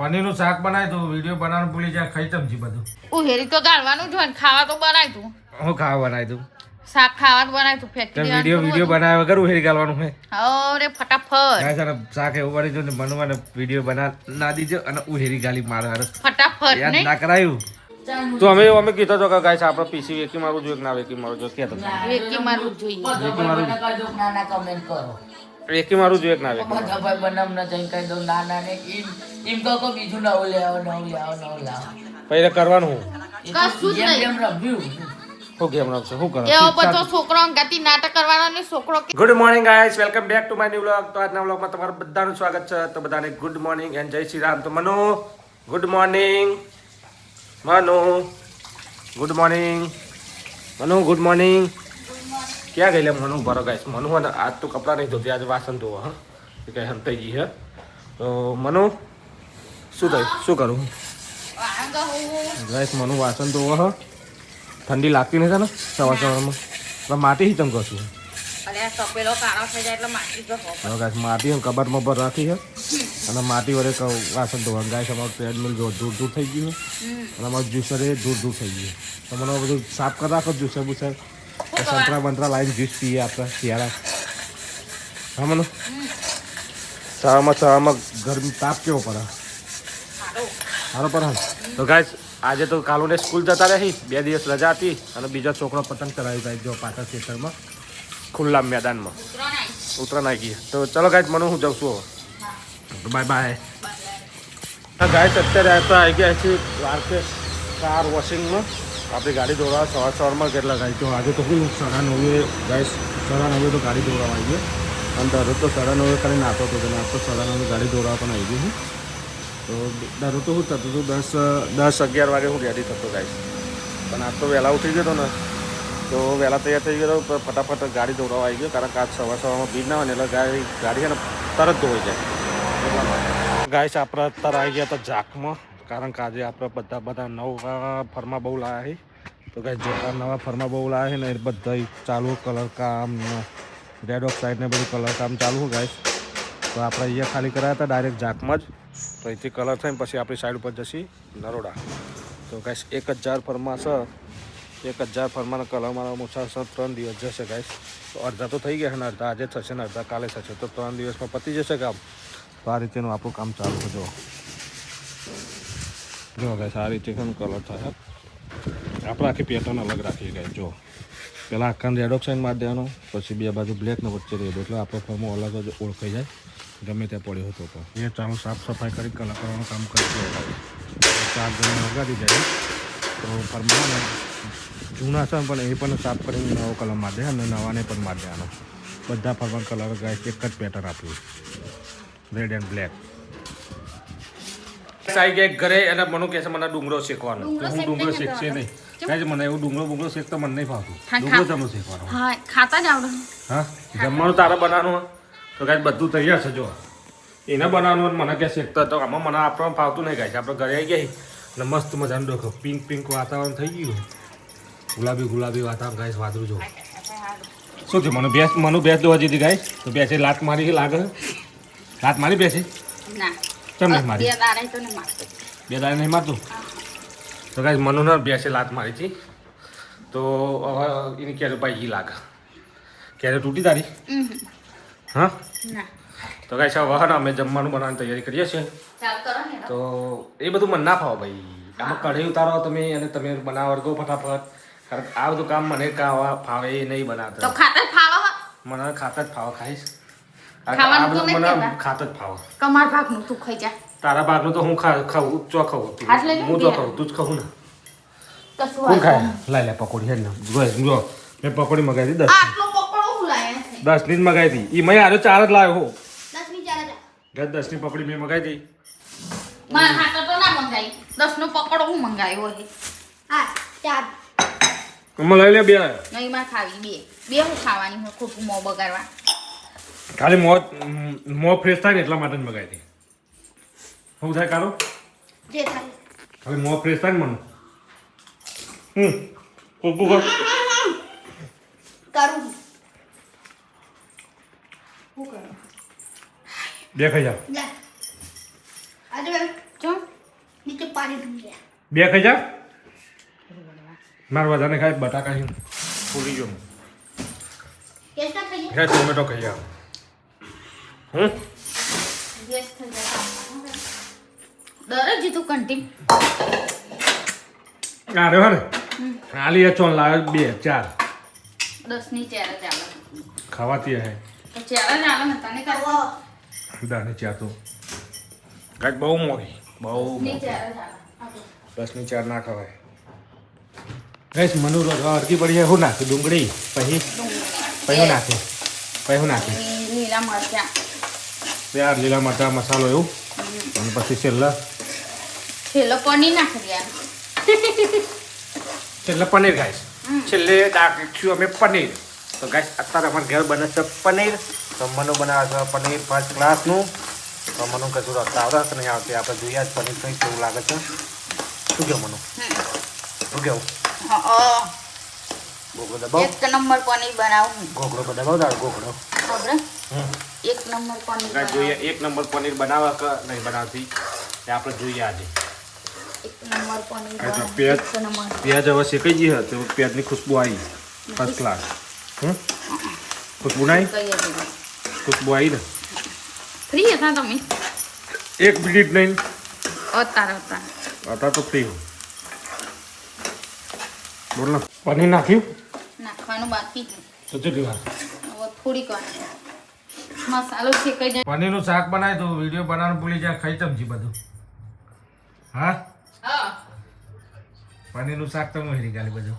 પનીરનું શાક બનાય તો વિડીયો બનાવવાનું ભૂલી જાય ખાઈ તમજી બધું ઉહેરી તો ગાળવાનું જ હોય ને ખાવા તો બનાય તું હું ખાવા બનાય તું શાક ખાવા તો બનાય તું ફેક્ટરી વિડીયો બનાવ્યા વગર ઉહેરી ગાલવાનું હે અરે ફટાફટ સર શાક એવું બની જો ને બનવાને વિડીયો બના ના દીજો અને ઉહેરી ગાલી મારે ફટાફટ યાદ ના કરાયું તો અમે કીધો તો કે ગાઈસ આપણે પીસી વેકી મારું જોઈએ કે ના વેકી મારું જોઈએ કે વેકી મારું જોઈએ વેકી મારું નાના કમેન્ટ કરો વેકી મારું જોઈએ કે ના વેકી બધા ભાઈ બનામ ના જઈ કહી દઉં નાના ને એમ કહો બીજું નવું લે આવો પહેલા કરવાનું હું કશું જ નહીં એમ રમ્યું હું ગેમ રમશે હું કરું એવો બધો છોકરો અંગાતી નાટક કરવાનો ને છોકરો good morning guys welcome back to my new vlog તો આજના વ્લોગમાં તમારું બધાનું સ્વાગત છે તો બધાને ગુડ મોર્નિંગ એન્ડ જય શ્રી રામ તો Manu good morning Manu good morning Manu good morning ક્યાં ગયેલા મનુ ભરો ગાઈસ મનુ ને આજ તો કપડાં નહીં ધોતી આજે વાસણ ધોવા હા એ કઈ હંતાઈ ગઈ હે તો મનુ શું થયું શું કરું ગાઈસ મનુ વાસણ ધોવા હા ઠંડી લાગતી નથી ને સવાર સવારમાં માટી હિતમ કશું અરે કપેલો કાળો થઈ જાય એટલે માટી તો હો ગાઈસ માટી કબાટમાં પર રાખી છે અને માટી વડે વાસણ ધોવા ગાઈસ અમારું ટ્રેડમિલ જો દૂર દૂર થઈ ગયું અને અમારું જ્યુસર એ દૂર દૂર થઈ ગયું તો મને બધું સાફ કરી રાખો જ્યુસર બુસર સંતરા બંતરા લાવીને જ્યુસ પીએ આપણે શિયાળા હા મને સવારમાં ગરમી તાપ કેવો પડે સારો પડે તો ગાઈસ આજે તો કાલુને સ્કૂલ જતા રહી 2 દિવસ રજા હતી અને બીજા છોકરો પતંગ ચલાવી ગાય જો પાછળ ખેતરમાં ખુલ્લા મેદાનમાં ઉતરા નાખી તો ચલો ગાઈસ મને હું જાઉં છું બાય બાય ગાઈસ અત્યારે તો આવી ગયા છે વારકે કાર વોશિંગમાં આપણી ગાડી દોડવા સવારમાં કેટલા ગાય તો આજે તો શું 9:30 ગાઈસ 9:30 તો ગાડી દોડવા આવી ગઈ અને દરરોજ તો 9:30 કરીને નાતો હતો આજ તો 9:30 ગાડી દોડવા પણ આવી ગઈ તો દરરોજ તો શું થતું હતું 10-11 વાગે હું રેડી થતો ગાઈસ પણ આજ તો વહેલા ઉઠી ગયો હતો ને તો વહેલા તૈયાર થઈ ગયો ફટાફટ ગાડી દોડવા આવી ગયો કારણ કે આજ સવારમાં ભીડ ના હોય ને એટલે ગાડી છે ને તરત ધોઈ જાય એટલા માટે ગાઈસ આપણે અત્યારે આવી ગયા હતા ઝાકમાં કારણ કે આજે આપણે બધા નવા ફર્મા બહુ લાવ્યા છે તો ગાઈસ જોતા નવા ફર્મા બહુ લાવ્યા છે ને એ બધા ચાલુ કલર કામ રેડ ઓક્સાઇડ ને બધું કલર કામ ચાલુ હોય ગાઈસ તો આપણે અહીંયા ખાલી કરાયા હતા ડાયરેક્ટ ઝાકમાં જ તો અહીંથી કલર થઈને પછી આપણી સાઈડ ઉપર જશી નરોડા તો ગાઈસ 1000 ફર્મા છે 1000 ફર્માના કલર મારા ઓછા 3 દિવસ જશે ગાઈસ તો અડધા તો થઈ ગયા ને અડધા આજે થશે ને અડધા કાલે થશે તો 3 દિવસમાં પતી જશે કામ તો આ રીતેનું આપણું કામ ચાલુ છે જો ગાઈસ આ રીતે કલર થાય આપણે આખી પેટર્ન અલગ રાખીએ ગાઈસ જો પહેલાં આખાને રેડ ઓક્સાઇડ મારી દેવાનો પછી બે બાજુ બ્લેક ને વચ્ચે રેડ એટલે આપણો ફર્મો અલગ જ ઓળખાઈ જાય ગમે ત્યાં પડ્યો હતો તો એ ચાલો સાફ સફાઈ કરી કલર કરવાનું કામ કરી 4 જણા લગાડી જાય તો ફર્માને જૂના છે પણ એ પણ સાફ કરીને નવો કલર મારી દે અને નવાને પણ મારી દેવાનો બધા ફર્મા કલર ગાય એક જ પેટર્ન આપ્યું રેડ એન્ડ બ્લેક સાઈ ગયા ઘરે અને મને કહે છે મને ડુંગળો શેકવાનો હું ડુંગળો શેકશે નહીં કાંઈ મને એવું ડુંગળો શેકતો મને નહીં ફાવતું ડુંગળો ચમનો શેકવાનો હા ખાતા જ આવડે હા જમવાનું તારે બનાવવાનું તો કાંઈ બધું તૈયાર છે જો એને બનાવવાનું મને ક્યાં શેકતા તો આમાં મને આપણને ફાવતું નહીં કાંઈ આપણે ઘરે આવી ગયા અને મસ્ત મજાનું ડોખો પિંક વાતાવરણ થઈ ગયું ગુલાબી વાતાવરણ ગાઈસ વાદળું જો શું થયું મને ભેંસ દોવા દીધી ગાઈસ તો ભેંસે લાત મારી લાગે લાત મારી ભેંસે ના કેમ નહીં મારી બે દાડે તો નહીં મારતો બે દાડે નહીં મારતું તો ગાઈસ મનુ ને ભેંસે લાત મારી હતી તો હવે એની ક્યારે પાઈ લાગે ક્યારે તૂટી તારી હા ના તો ગાઈસ હવે ને અમે જમવાનું બનાવવાની તૈયારી કરીએ છીએ ચાલ કરો ને તો એ બધું મને ના ફાવો ભાઈ આમાં કઢાઈ ઉતારો તમે અને તમે બનાવો વર્ગો ફટાફટ કારણ કે આ બધું કામ મને ફાવે એ નહીં બનાવતા તો ખાતા ફાવો મને ખાતા જ ફાવો ખાઈશ ખાવાનું આ તો બધું નહીં મને કહેતા. ખાતા જ ફાવો કમાર ભાગનું તું ખાઈ જા તારા ભાગનું તો હું ખાઉં ચો ખાઉં હાથ લઈ લે, હું ચો બે. ખાઉં તું જ ખાઉં ને કશું કોણ ખાય વાંધો લાઈ લે પકોડી હે ને જો મેં પકોડી મગાવી હતી નહીં. આટલો પકડો હું લાયા છે 10 ની જ મગાવી હતી એ મેં આરો 4 જ લાવ્યો હો 10 ની ચાલે જા 10 ની પકોડી મેં મગાવી હતી મારા હાથે તો ના મંગાઈ 10 નો પકડો હું મંગાવ્યો હે હા ચાર લઈ લે બે નહીં માં ખાવી બે હું ખાવાની હું ખોટું મોં બગાડવા ખાલી મો ફ્રેશ થાય ને એટલા માટે જ મગાવી હતી શું થાય કારો જે થાય ખાલી મો ફ્રેશ થાય ને મને કોકુ કર કરું હું કરું બે ખાઈ જાવ લે આજે જો બે ખાઈ જા માર વધારે ખાય બટાકા ફૂલી ગયો ખાય ટોમેટો ખાઈ જા દરેક જીતું કંટીન અરે વારે આલી ચોન લાવે 2 4 10 ની ચેર જ આવે ખાવાતી હે તો ચેર જ આવે ને તને કરવા દાને ચા તો કાંઈક બહુ મોંઘી બહુ ની મોંઘી. ચેર જ આવે 10 ની 4 ના ખવાય ગઈશ મનુ અડકી પડી શું નાખે ડુંગળી પછી શું નાખે લીલા મરચા યાર લીલા મરચા મસાલો એવું અને પછી છેલ્લા પનીર નાખી દે છેલ્લે પનીર ગાઈશ છેલ્લે નાખ્યું અમે પનીર તો ગાઈશ અત્યારે અમારા ઘર બને છે પનીર તો મનુ બનાવે છે પનીર ફર્સ્ટ ક્લાસનું તો મનુ કશું રસ્તા આવતા નહીં આવતી આપણે જોઈએ જ પનીર કંઈ કેવું લાગે છે શું કેવું મનુ શું કેવું ગોગડો દબાવ એક નંબર પનીર બનાવું ગોગડો દબાવ દાળ ગોગડો ખબર એક નંબર પનીર ગાઈસ જોઈએ 1 નંબર પનીર બનાવે કે નહીં બનાવતી એ આપણે જોઈએ આજે એક નંબર પનીર પ્યાજ હવે શેકાઈ ગઈ હતી તો પ્યાજની ખુશ્બુ આવી ફર્સ્ટ ક્લાસ ખુશ્બુ નહીં ખુશ્બુ આવી ને ફ્રી હતા તમે 1 મિનિટ નહીં અત્યારે તો ફ્રી બોલ ને પનીર નાખ્યું નાખવાનું બાકી તો કેટલી વાર હવે થોડીક વાર મસાલો શેકાઈ જાય પનીરનું શાક બનાય તો વિડીયો બનાવવાનું ભૂલી જાય ખાઈ તમજી બધું હા પનીરનું શાક તો હું હેરી ગાલી બધું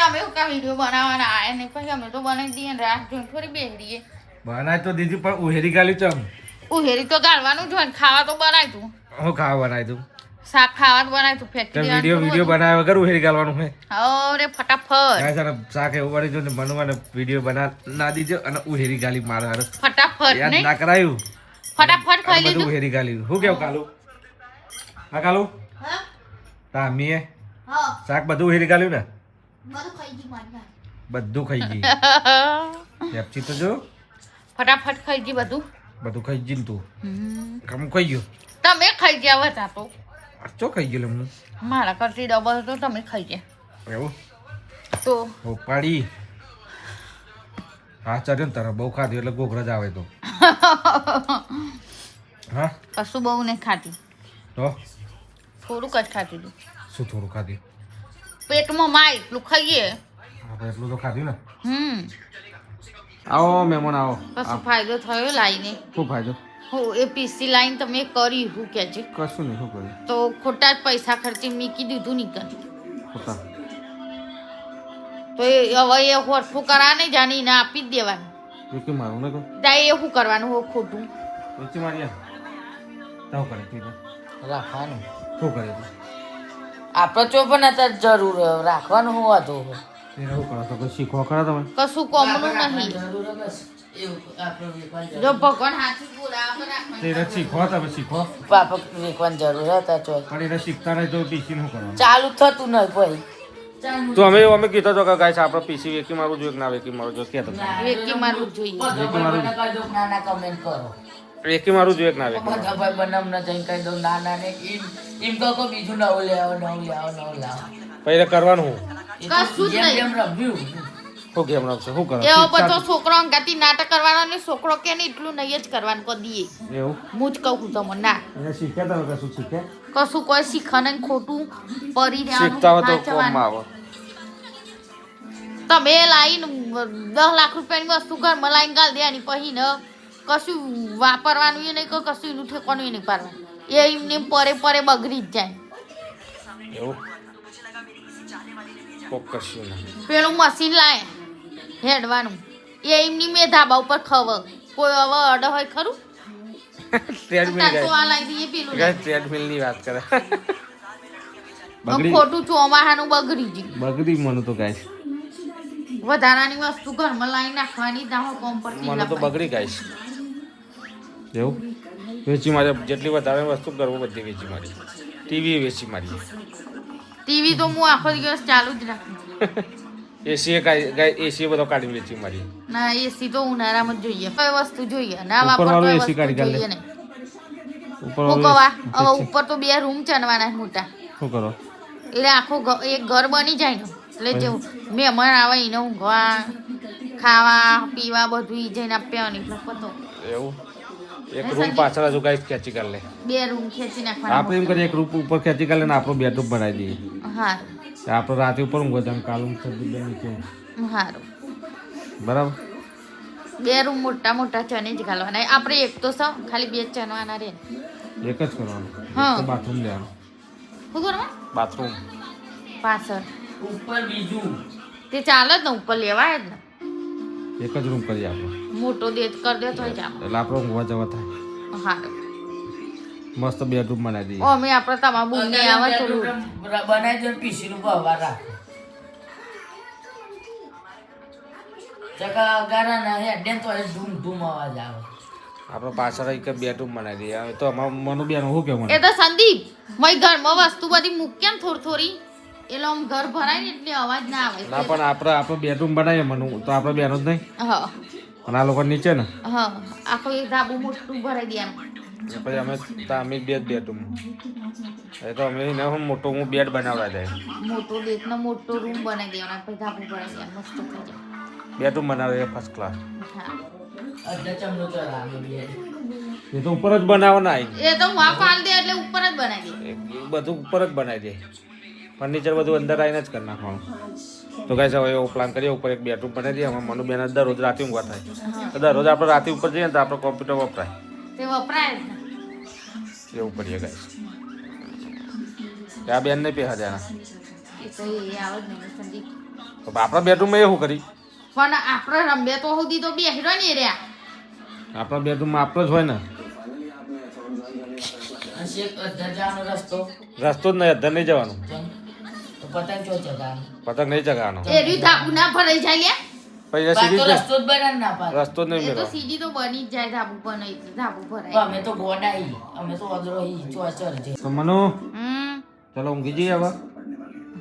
અમે કા વિડીયો બનાવવાના આયા નહીં પછી અમે તો બનાવી દઈએ ને રાત જોઈને થોડી બેહરીએ બનાય તો દીધી પણ ઉહેરી ગાલી ચમ ઉહેરી તો ગાળવાનું જ હોય ને ખાવા તો બનાય તું હું ખાવા બનાય તું શાક ખાવા તો બનાય તું તો ફેક્ટરી વિડીયો બનાવ્યા વગર ઉહેરી ગાલવાનું હે અરે ફટાફટ ગાય સારા શાક એવું વળી જો ને બનવાને વિડીયો બના ના દીજો અને ઉહેરી ગાલી મારે હારે ફટાફટ યાદ નહીં ના કરાયું ફટાફટ ખાઈ બધું લીધું ઉહેરી ગાલી હું કેવું કાલુ હા કાલુ હા તા મીએ હા શાક બધું ઉહેરી ગાલ્યું ને બધું ખાઈ ગઈ મારી બધું ખાઈ ગઈ પેપ્સી તો જો ફટાફટ ખાઈ ગઈ બધું ખાઈ ગઈ ને તું કમ ખાઈ ગયો તમે ખાઈ ગયા હતા તો ચો ખાઈ ગયો લે હું મારા કરતી ડબલ તો તમે ખાઈ ગયા એવું તો પાડી હા ચર્યો ને તારા બહુ ખાધું એટલે ગોખરા જ આવે તો હા કશું બહુ નહીં ખાતી તો થોડુંક જ ખાતી હતું શું થોડું ખાધું પેટમાં માં એટલું ખાઈએ આપણે એટલું તો ખાધું ને આવો મહેમાન આવો કશું ફાયદો થયો લાઈને શું ફાયદો હું એ પીસી લાઈન તમે કરી હું કે છે કશું નહીં શું કર્યું તો ખોટા જ પૈસા ખર્ચી મીકી દીધું નીકળ ખોટા તો એ હવે એ હોરફું કરા નહીં જાણી ને આપી જ દેવાનું વેચી મારું ને કહું ત્યાં એ શું કરવાનું હો ખોટું વેચી મારી તાવ કરે તું રાખવાનું શું કરે તું આપણે ચો પણ અત્યારે જરૂર રાખવાનું હું હતું તેને શું કરો તો કોઈ શીખવા ખરા તમે કશું કોમનું નહીં જો ભગવાન હાથી બોલાવા રાખવાનું તેને શીખવા તમે શીખો પાપા વેકવાની જરૂર હતા ચો પણ એને શીખતા નહીં તો પીસી શું કરવાનું ચાલુ થતું નહીં ભાઈ તો અમે કીધો તો કે ગાય આપણે પીસી વેકી મારવું જોઈએ કે ના વેકી મારવું જોઈએ કહેતો વેકી મારવું જ જોઈએ નાના કમેન્ટ કરો વેકી મારવું જોઈએ કે ના વેકી બધા ભાઈ બનામ ના જઈને કહી દઉં નાના ને એમ કહો બીજું નવું લેવો પહેલે કરવાનું હું કશું જ નહીં. જેમ રમ્યું શું કેમ રમશે શું કરો એવો બધો છોકરો અંગાતી નાટક કરવાનો ને છોકરો કે ને એટલું નહીં જ કરવાનું કરી દઈએ એવું હું જ કહું તમને ના એને શીખ્યા તમે કશું શીખ્યા કશું કોઈ શીખે નહીં ખોટું પરી શીખતા હોય તો રહેવાનું કોમમાં આવે તમે લાવીને 10 લાખ રૂપિયાની વસ્તુ ઘરમાં લાવીને ગાલ દેવાની પછી ને કશું વાપરવાનું એ નહીં કે કશું એનું ઠેકવાનું એ નહીં પાડવાનું એ એમને પરે પરે બગડી જ જાય એવું કોક કરશું નહીં પેલું મશીન લાય હેડવાનું એ એમની મેં ધાબા ઉપર ખવ કોઈ હવે અડે હોય ખરું ટ્રેડમિલ અત્યારે તો આ લાવી દઈએ પેલું ગાય ટ્રેડમિલ ની વાત કરે ખોટું ચોમાહાનું બગડી ગયું બગડી મને તો ગાય વધારાની વસ્તુ ઘરમાં લાવી નાખવાની દાહો કોમ પર મને તો બગડી ગાઈશ એવું વેચી મારે જેટલી વધારે વસ્તુ કરવું બધી વેચી મારી ટીવી વેચી મારી ટીવી તો હું આખો દિવસ ચાલુ જ રાખું એસી બધો કાઢી વેચી મારી ના એસી તો ઉનાળામાં જ જોઈએ કઈ વસ્તુ જોઈએ ના ઉપર વાળું વાપરતો AC કાઢી જોઈએ કાઢ લે. નહીં ઉપર હું કવા હવે ઉપર તો 2 રૂમ ચણવાના છે મોટા શું કરો એટલે આખું એક ઘર બની જાય ને એટલે જેવું મહેમાન આવે એને ઊંઘવા ખાવા પીવા બધું ઈ જઈને આપ્યાવાની એટલે પતો એવું એક રૂમ પાછળ હજુ ગાઈસ ખેંચી કરી લે 2 રૂમ ખેંચી નાખવાના આપણે એમ કરીએ એક રૂમ ઉપર ખેંચી કરી લે ને આપણો બેડરૂમ બનાવી દઈએ હારું આપણે રાતે ઉપર ઊંઘો તમે કાલ ઊંઘ નીચે હારું બરાબર 2 રૂમ મોટા મોટા ચણે જ ઘાલવાના આપણે એક તો સૌ ખાલી 2 જ ચણવાના રે એક જ કરવાનું હા. બાથરૂમ લેવાનું શું કરવા બાથરૂમ પાછળ ઉપર બીજું તે ચાલે જ ને ઉપર લેવાય જ ને એક જ રૂમ કરીએ આપણે મોટો દે કરી દે તો ચાલે એટલે આપણે ઊંઘવા જવા થાય હારું મસ્ત બેડરૂમ બનાવી દઈએ અમે આપણે તમારા બુને આવે થોડું બનાવી દો પીસી નું બહાર રાખો ચકા ગારા ના હેડે તો ધૂમ ધૂમ અવાજ આવે આપણે પાછળ એક બેડરૂમ બનાવી દઈએ હવે તો અમારું મનુ બેન શું કહેવું એ તો સંદીપ મય ઘરમાં વસ્તુ બધી મૂક્યા ને થોડી થોડી એટલે આમ ઘર ભરાય ને એટલે અવાજ ના આવે ના પણ આપણો બેડરૂમ બનાવીએ મનુ તો આપણે બેનો જ નહીં હા અને આ લોકો નીચે ને હા આખો એક ધાબુ મોટું ભરાઈ દેવાનું પછી અમે બે જ બેડરૂમ એ તો અમે એને હું મોટો હું બેડ બનાવવા જાય મોટો દેખ ને મોટો રૂમ બનાવી દેવાનો પછી ધાબુ ભરાઈ દેવાનું મસ્ત થઈ જાય બેડરૂમ બનાવે ફર્સ્ટ ક્લાસ હા અડધા ચમનો તો રામે બે એ તો ઉપર જ બનાવવાના એ તો માં પાલ દે એટલે ઉપર જ બનાવી દે એ બધું ઉપર જ બનાવી દે ફર્નિચર બધું અંદર આવીને જ કરી નાખવાનું તો ગાઈસ હવે એવો પ્લાન કરીએ ઉપર એક બેડરૂમ બનાવી દઈએ અમે મનુ બેન દરરોજ રાતે ઊંઘવા થાય તો દરરોજ આપણે રાતે ઉપર જઈએ ને તો આપણો કોમ્પ્યુટર વપરાય તે વપરાય જ ને એવું કરીએ ગાઈસ આ બેન નહીં પહેલા દેના એ તો એ આવે જ નહીં સંદીપ તો આપણા બેડરૂમમાં એવું કરી પણ આપણે રમ્યા તો સુધી તો બેસી રહ્યો ને રહ્યા આપણા બેડરૂમમાં આપણો જ હોય ને શેક અડધા જવાનો રસ્તો રસ્તો જ નહીં અધર નહીં જવાનું તો પતંગ ચો ચગાનો પતંગ નહીં ચગાવવાનો એ રહ્યું ધાબુ ના ભરાઈ જાય લે પછી તો સીધી રસ્તો જ બનાવી ના પાડે રસ્તો જ નહીં એ તો મેળવો સીધી તો બની જ જાય ધાબુ પર નહીં ધાબુ ભરાય અમે તો ગોડાઈ અમે તો અદરો હી ચોચર છે તો મનુ હમ ચલો ઊંઘી જઈએ હવે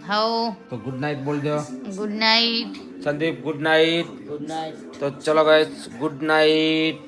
હો તો ગુડ નાઇટ બોલ દો good night Sandeep good night good night તો ચલો ગાઈસ ગુડ નાઇટ